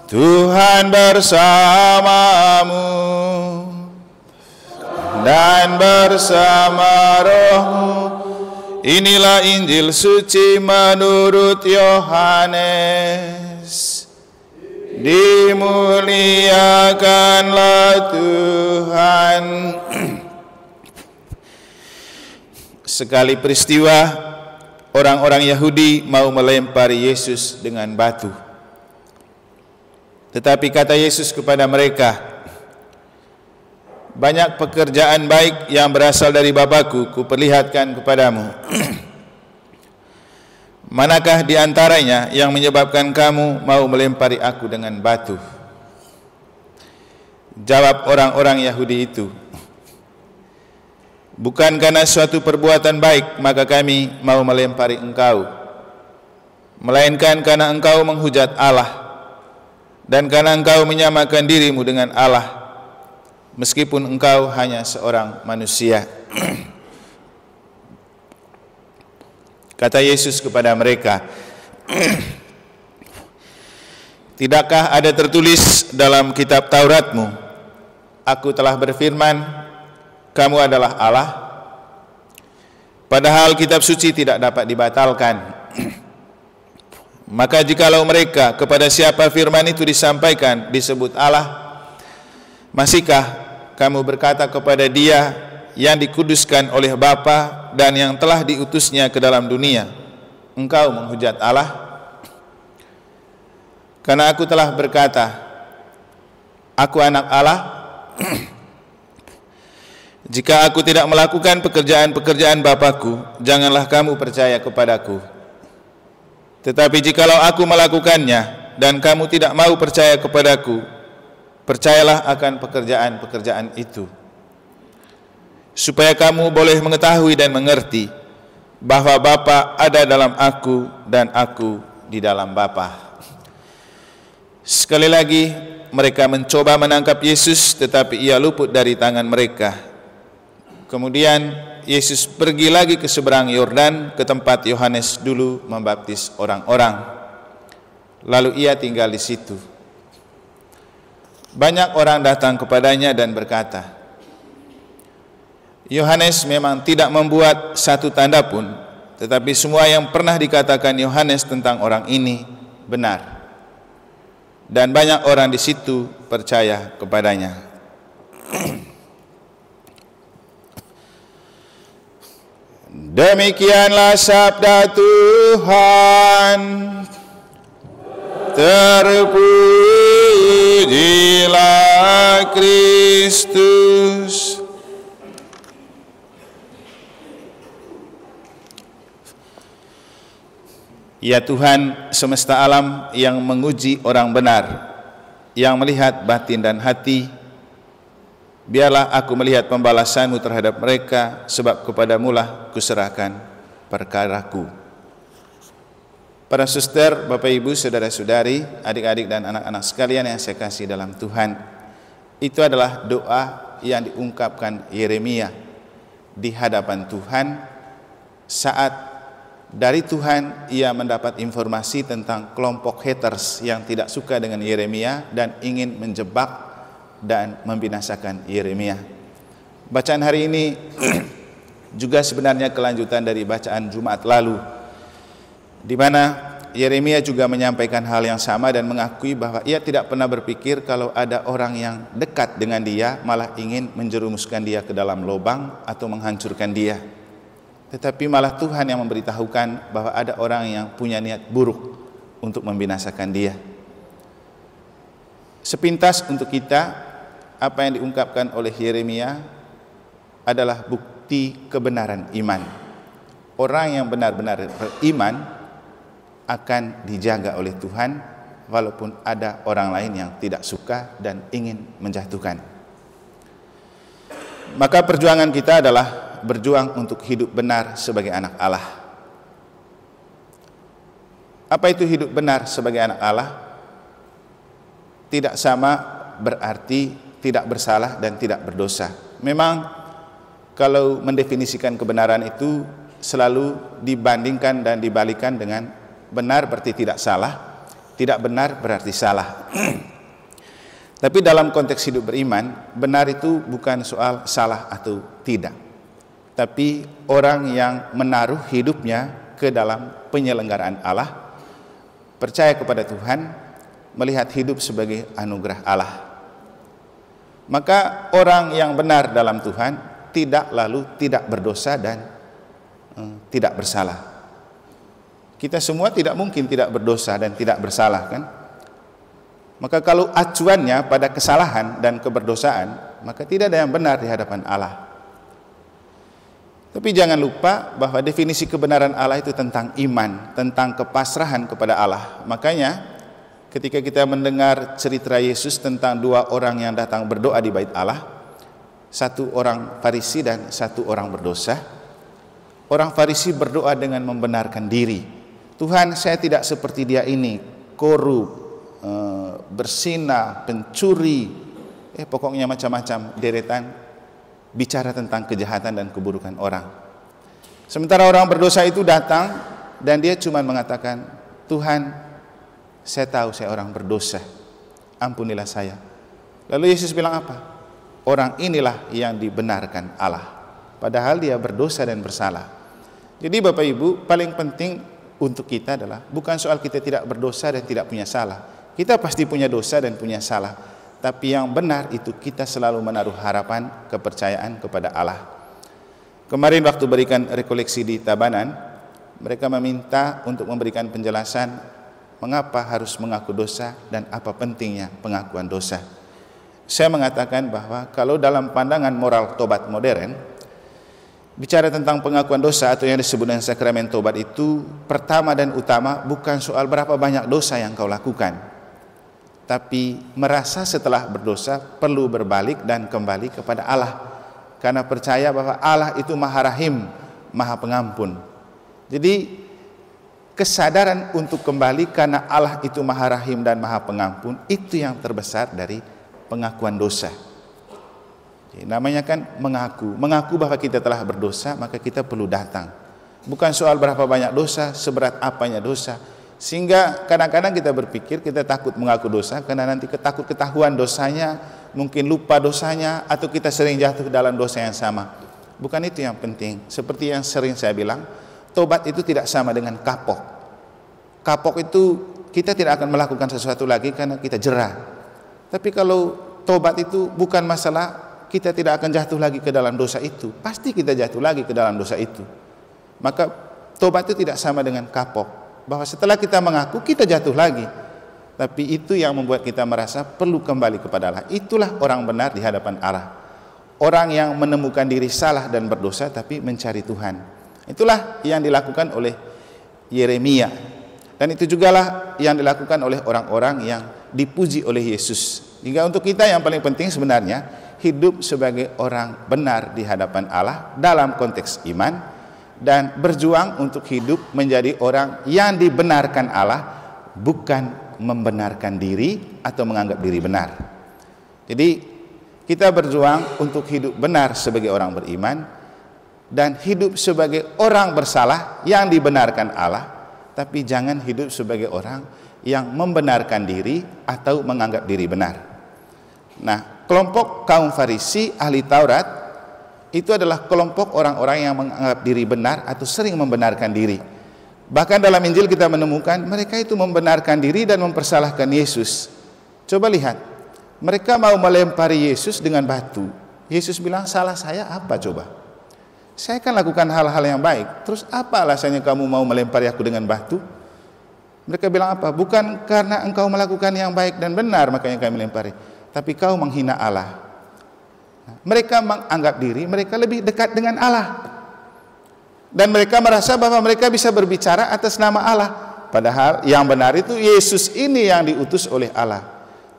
Tuhan bersamamu dan bersama rohmu. Inilah Injil suci menurut Yohanes. Dimuliakanlah Tuhan. Sekali peristiwa, orang-orang Yahudi mau melempari Yesus dengan batu. Tetapi kata Yesus kepada mereka, banyak pekerjaan baik yang berasal dari Bapa-Ku kuperlihatkan kepadamu. Manakah di antaranya yang menyebabkan kamu mau melempari aku dengan batu? Jawab orang-orang Yahudi itu, bukan karena suatu perbuatan baik maka kami mau melempari engkau, melainkan karena engkau menghujat Allah, dan karena engkau menyamakan dirimu dengan Allah, meskipun engkau hanya seorang manusia. Kata Yesus kepada mereka, tidakkah ada tertulis dalam kitab Tauratmu, aku telah berfirman, kamu adalah Allah? Padahal kitab suci tidak dapat dibatalkan. Maka jikalau mereka kepada siapa firman itu disampaikan disebut Allah, masihkah kamu berkata kepada Dia yang dikuduskan oleh Bapa dan yang telah diutusnya ke dalam dunia, engkau menghujat Allah? Karena aku telah berkata, aku anak Allah. Jika aku tidak melakukan pekerjaan-pekerjaan Bapa-Ku, janganlah kamu percaya kepadaku. Tetapi jikalau aku melakukannya dan kamu tidak mau percaya kepadaku, percayalah akan pekerjaan-pekerjaan itu, supaya kamu boleh mengetahui dan mengerti bahwa Bapa ada dalam aku dan aku di dalam Bapa. Sekali lagi mereka mencoba menangkap Yesus, tetapi ia luput dari tangan mereka. Kemudian Yesus pergi lagi ke seberang Yordan, ke tempat Yohanes dulu membaptis orang-orang. Lalu ia tinggal di situ. Banyak orang datang kepadanya dan berkata, Yohanes memang tidak membuat satu tanda pun, tetapi semua yang pernah dikatakan Yohanes tentang orang ini benar. Dan banyak orang di situ percaya kepadanya. Demikianlah sabda Tuhan. Terpujilah Kristus. Ya Tuhan semesta alam yang menguji orang benar, yang melihat batin dan hati, biarlah aku melihat pembalasan-Mu terhadap mereka, sebab kepadamu-lah kuserahkan perkaraku. Para suster, Bapak Ibu, saudara-saudari, adik-adik dan anak-anak sekalian yang saya kasih dalam Tuhan, itu adalah doa yang diungkapkan Yeremia di hadapan Tuhan saat dari Tuhan ia mendapat informasi tentang kelompok haters yang tidak suka dengan Yeremia dan ingin menjebak dan membinasakan Yeremia. Bacaan hari ini juga sebenarnya kelanjutan dari bacaan Jumat lalu, di mana Yeremia juga menyampaikan hal yang sama dan mengakui bahwa ia tidak pernah berpikir kalau ada orang yang dekat dengan dia malah ingin menjerumuskan dia ke dalam lubang atau menghancurkan dia. Tetapi malah Tuhan yang memberitahukan bahwa ada orang yang punya niat buruk untuk membinasakan dia. Sepintas untuk kita, apa yang diungkapkan oleh Yeremia adalah bukti kebenaran iman. Orang yang benar-benar beriman akan dijaga oleh Tuhan, walaupun ada orang lain yang tidak suka dan ingin menjatuhkan. Maka perjuangan kita adalah berjuang untuk hidup benar sebagai anak Allah. Apa itu hidup benar sebagai anak Allah? Tidak sama berarti tidak bersalah dan tidak berdosa. Memang kalau mendefinisikan kebenaran itu selalu dibandingkan dan dibalikan dengan benar berarti tidak salah, Tidak benar berarti salah. Tapi dalam konteks hidup beriman, benar itu bukan soal salah atau tidak, tapi orang yang menaruh hidupnya ke dalam penyelenggaraan Allah, percaya kepada Tuhan, melihat hidup sebagai anugerah Allah. Maka orang yang benar dalam Tuhan tidak berdosa dan tidak bersalah. Kita semua tidak mungkin tidak berdosa dan tidak bersalah, kan? Maka kalau acuannya pada kesalahan dan keberdosaan, maka tidak ada yang benar di hadapan Allah. Tapi jangan lupa bahwa definisi kebenaran Allah itu tentang iman, tentang kepasrahan kepada Allah. Makanya ketika kita mendengar cerita Yesus tentang dua orang yang datang berdoa di bait Allah, satu orang Farisi dan satu orang berdosa. Orang Farisi berdoa dengan membenarkan diri. Tuhan, saya tidak seperti dia ini, korup, berzina, pencuri, pokoknya macam-macam deretan bicara tentang kejahatan dan keburukan orang. Sementara orang berdosa itu datang dan dia cuma mengatakan, Tuhan, saya tahu saya orang berdosa, ampunilah saya. Lalu Yesus bilang apa? Orang inilah yang dibenarkan Allah, padahal dia berdosa dan bersalah. Jadi Bapak Ibu, paling penting untuk kita adalah bukan soal kita tidak berdosa dan tidak punya salah. Kita pasti punya dosa dan punya salah, tapi yang benar itu kita selalu menaruh harapan, kepercayaan kepada Allah. Kemarin waktu berikan rekoleksi di Tabanan, mereka meminta untuk memberikan penjelasan mengapa harus mengaku dosa dan apa pentingnya pengakuan dosa. Saya mengatakan bahwa kalau dalam pandangan moral tobat modern, bicara tentang pengakuan dosa atau yang disebut dengan sakramen tobat itu pertama dan utama bukan soal berapa banyak dosa yang kau lakukan, tapi merasa setelah berdosa perlu berbalik dan kembali kepada Allah, karena percaya bahwa Allah itu Maha Rahim, Maha Pengampun. Jadi kesadaran untuk kembali karena Allah itu Maha Rahim dan Maha Pengampun, itu yang terbesar dari pengakuan dosa. Jadi, namanya kan mengaku bahwa kita telah berdosa, maka kita perlu datang. Bukan soal berapa banyak dosa, seberat apanya dosa. Sehingga kadang-kadang kita berpikir kita takut mengaku dosa karena nanti ketahuan dosanya, mungkin lupa dosanya, atau kita sering jatuh dalam dosa yang sama. Bukan itu yang penting. Seperti yang sering saya bilang, tobat itu tidak sama dengan kapok. Kapok itu kita tidak akan melakukan sesuatu lagi karena kita jerah. Tapi kalau tobat itu bukan masalah kita tidak akan jatuh lagi ke dalam dosa itu, pasti kita jatuh lagi ke dalam dosa itu. Maka tobat itu tidak sama dengan kapok, bahwa setelah kita mengaku kita jatuh lagi, tapi itu yang membuat kita merasa perlu kembali kepada Allah. Itulah orang benar di hadapan Allah, orang yang menemukan diri salah dan berdosa tapi mencari Tuhan. Itulah yang dilakukan oleh Yeremia, dan itu jugalah yang dilakukan oleh orang-orang yang dipuji oleh Yesus. Hingga untuk kita yang paling penting sebenarnya hidup sebagai orang benar di hadapan Allah dalam konteks iman, dan berjuang untuk hidup menjadi orang yang dibenarkan Allah, bukan membenarkan diri atau menganggap diri benar. Jadi kita berjuang untuk hidup benar sebagai orang beriman dan hidup sebagai orang bersalah yang dibenarkan Allah, tapi jangan hidup sebagai orang yang membenarkan diri atau menganggap diri benar. Nah, kelompok kaum Farisi ahli Taurat itu adalah kelompok orang-orang yang menganggap diri benar atau sering membenarkan diri. Bahkan dalam Injil kita menemukan mereka itu membenarkan diri dan mempersalahkan Yesus. Coba lihat, mereka mau melempari Yesus dengan batu. Yesus bilang, salah saya apa coba? Saya kan lakukan hal-hal yang baik, terus apa alasannya kamu mau melempari aku dengan batu? Mereka bilang apa? Bukan karena engkau melakukan yang baik dan benar makanya kami melempari, tapi kau menghina Allah. Mereka menganggap diri mereka lebih dekat dengan Allah, dan mereka merasa bahwa mereka bisa berbicara atas nama Allah, padahal yang benar itu Yesus ini yang diutus oleh Allah.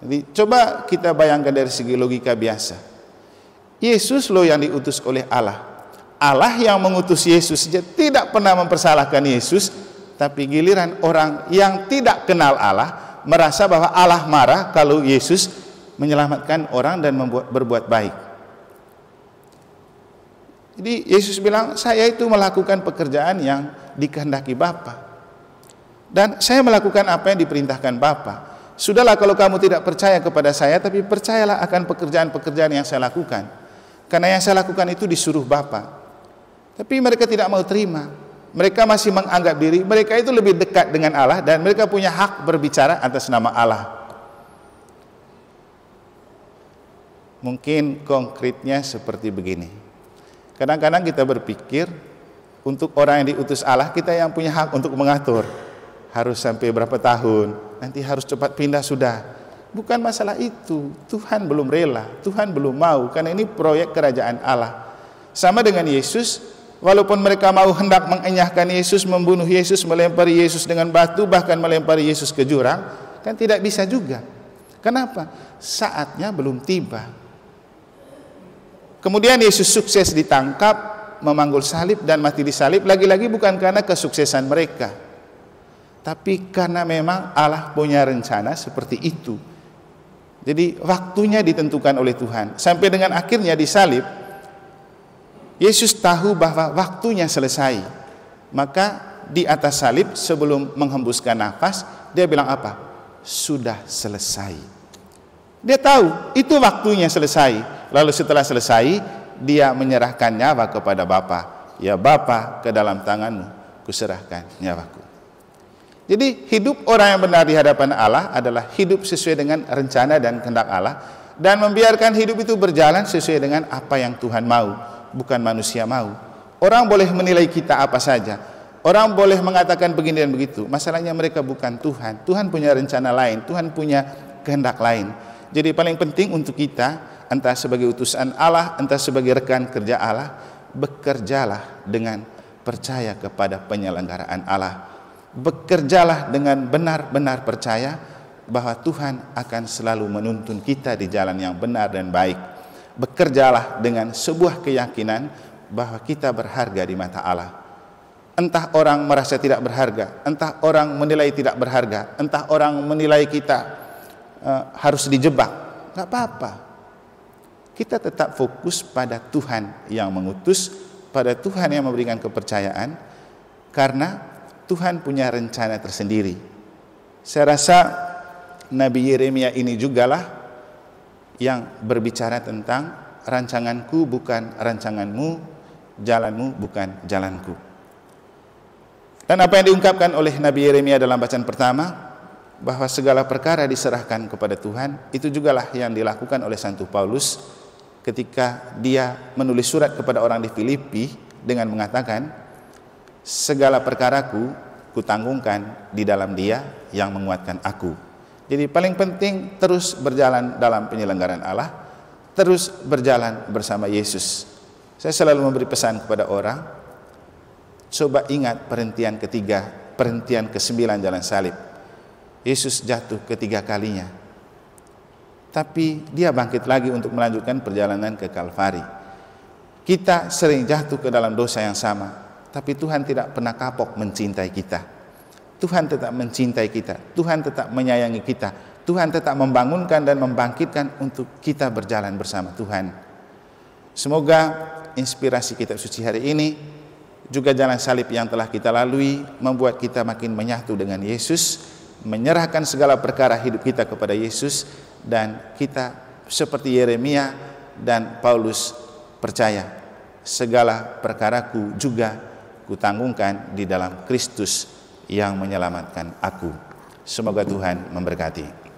Jadi coba kita bayangkan dari segi logika biasa, Yesus loh yang diutus oleh Allah, Allah yang mengutus Yesus saja tidak pernah mempersalahkan Yesus, tapi giliran orang yang tidak kenal Allah merasa bahwa Allah marah kalau Yesus menyelamatkan orang dan berbuat baik. Jadi Yesus bilang, saya itu melakukan pekerjaan yang dikehendaki Bapa. Dan saya melakukan apa yang diperintahkan Bapa. Sudahlah kalau kamu tidak percaya kepada saya, tapi percayalah akan pekerjaan-pekerjaan yang saya lakukan. Karena yang saya lakukan itu disuruh Bapa. Tapi mereka tidak mau terima. Mereka masih menganggap diri mereka itu lebih dekat dengan Allah dan mereka punya hak berbicara atas nama Allah. Mungkin konkretnya seperti begini. Kadang-kadang kita berpikir untuk orang yang diutus Allah, kita yang punya hak untuk mengatur. Harus sampai berapa tahun, nanti harus cepat pindah sudah. Bukan masalah itu. Tuhan belum rela, Tuhan belum mau, karena ini proyek kerajaan Allah. Sama dengan Yesus, walaupun mereka mau hendak mengenyahkan Yesus, membunuh Yesus, melempari Yesus dengan batu, bahkan melempari Yesus ke jurang, kan tidak bisa juga. Kenapa? Saatnya belum tiba. Kemudian Yesus sukses ditangkap, memanggul salib dan mati di salib, lagi-lagi bukan karena kesuksesan mereka, tapi karena memang Allah punya rencana seperti itu. Jadi waktunya ditentukan oleh Tuhan. Sampai dengan akhirnya di salib, Yesus tahu bahwa waktunya selesai. Maka di atas salib sebelum menghembuskan nafas, dia bilang apa? Sudah selesai. Dia tahu itu waktunya selesai. Lalu setelah selesai, dia menyerahkan nyawa kepada Bapa. Ya Bapa, ke dalam tanganmu kuserahkan nyawaku. Jadi hidup orang yang benar di hadapan Allah adalah hidup sesuai dengan rencana dan kehendak Allah, dan membiarkan hidup itu berjalan sesuai dengan apa yang Tuhan mau, bukan manusia mau. Orang boleh menilai kita apa saja, orang boleh mengatakan begini dan begitu. Masalahnya mereka bukan Tuhan. Tuhan punya rencana lain, Tuhan punya kehendak lain. Jadi paling penting untuk kita, entah sebagai utusan Allah, entah sebagai rekan kerja Allah, bekerjalah dengan percaya kepada penyelenggaraan Allah. Bekerjalah dengan benar-benar percaya bahwa Tuhan akan selalu menuntun kita di jalan yang benar dan baik. Bekerjalah dengan sebuah keyakinan bahwa kita berharga di mata Allah. Entah orang merasa tidak berharga, entah orang menilai tidak berharga, entah orang menilai kita harus dijebak, gak apa-apa. Kita tetap fokus pada Tuhan yang mengutus, pada Tuhan yang memberikan kepercayaan, karena Tuhan punya rencana tersendiri. Saya rasa Nabi Yeremia ini jugalah yang berbicara tentang rancanganku bukan rancanganmu, jalanmu bukan jalanku. Dan apa yang diungkapkan oleh Nabi Yeremia dalam bacaan pertama, bahwa segala perkara diserahkan kepada Tuhan, itu jugalah yang dilakukan oleh Santo Paulus ketika dia menulis surat kepada orang di Filipi dengan mengatakan, segala perkaraku kutanggungkan di dalam Dia yang menguatkan aku. Jadi paling penting terus berjalan dalam penyelenggaraan Allah, terus berjalan bersama Yesus. Saya selalu memberi pesan kepada orang, coba ingat perhentian ketiga, perhentian ke-9 jalan salib. Yesus jatuh ketiga kalinya, tapi dia bangkit lagi untuk melanjutkan perjalanan ke Kalvari. Kita sering jatuh ke dalam dosa yang sama, tapi Tuhan tidak pernah kapok mencintai kita. Tuhan tetap mencintai kita, Tuhan tetap menyayangi kita, Tuhan tetap membangunkan dan membangkitkan untuk kita berjalan bersama Tuhan. Semoga inspirasi kitab suci hari ini, juga jalan salib yang telah kita lalui, membuat kita makin menyatu dengan Yesus, menyerahkan segala perkara hidup kita kepada Yesus, dan kita seperti Yeremia dan Paulus percaya, segala perkaraku juga kutanggungkan di dalam Kristus yang menyelamatkan aku. Semoga Tuhan memberkati.